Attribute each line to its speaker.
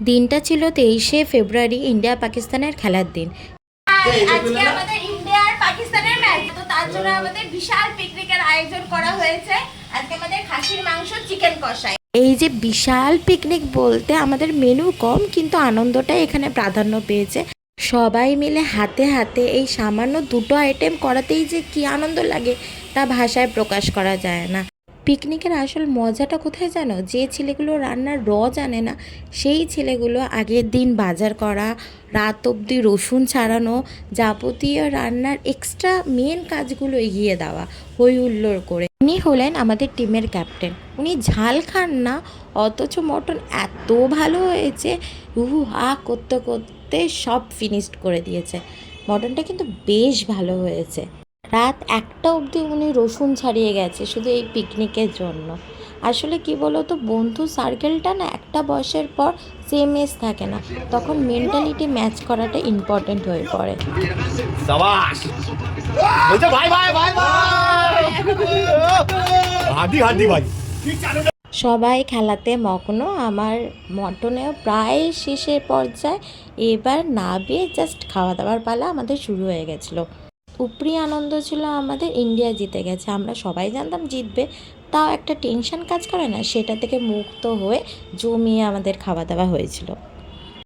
Speaker 1: দিনটা ছিল 23শে ফেব্রুয়ারি, ইন্ডিয়া পাকিস্তানের খেলার দিন।
Speaker 2: আজকে আমাদের ইন্ডিয়া আর পাকিস্তানের ম্যাচ, তো তার জন্য আমাদের বিশাল পিকনিকের আয়োজন করা হয়েছে। আজকে আমাদের খাসির মাংস, চিকেন কষা।
Speaker 1: এই যে বিশাল পিকনিক বলতে আমাদের মেনু কম, কিন্তু আনন্দটাই এখানে প্রাধান্য পেয়েছে। সবাই মিলে হাতে হাতে এই সামান্য দুটো আইটেম করাতেই যে কি আনন্দ লাগে তা ভাষায় প্রকাশ করা যায় না। পিকনিকের আসল মজাটা কোথায় জানো? যে ছেলেগুলো রান্নার জানে না, সেই ছেলেগুলো আগের দিন বাজার করা, রাত অবধি রসুন ছাড়ানো, যাবতীয় রান্নার এক্সট্রা মেন কাজগুলো এগিয়ে দেওয়া হই হুল্লোড় করে। উনি হলেন আমাদের টিমের ক্যাপ্টেন। উনি ঝাল খান না, অথচ মটন এত ভালো হয়েছে, হা করতে করতে সব ফিনিশড করে দিয়েছে। মটনটা কিন্তু বেশ ভালো হয়েছে। রাত 1টা অবধি উনি রসুন ছাড়িয়ে গেছে শুধু এই পিকনিকের জন্য। আসলে কি বলো তো, বন্ধু সার্কেলটা না একটা বয়সের পর সেম এজ থাকে না, তখন মেন্টালিটি ম্যাচ করাটা ইম্পর্টেন্ট হয়ে পড়ে। সবাই খেলাতে মগ্ন, আমার মটনেও প্রায় শেষের পর্যায়ে। এবার নাবিয়ে জাস্ট খাওয়া দাওয়ার পালা আমাদের শুরু হয়ে গেছিলো। উপরি আনন্দ ছিল আমাদের, ইন্ডিয়া জিতে গেছে। আমরা সবাই জানতাম জিতবে, তাও একটা টেনশন কাজ করে না, সেটা থেকে মুক্ত হয়ে জমিয়ে আমাদের খাওয়া দাওয়া হয়েছিল।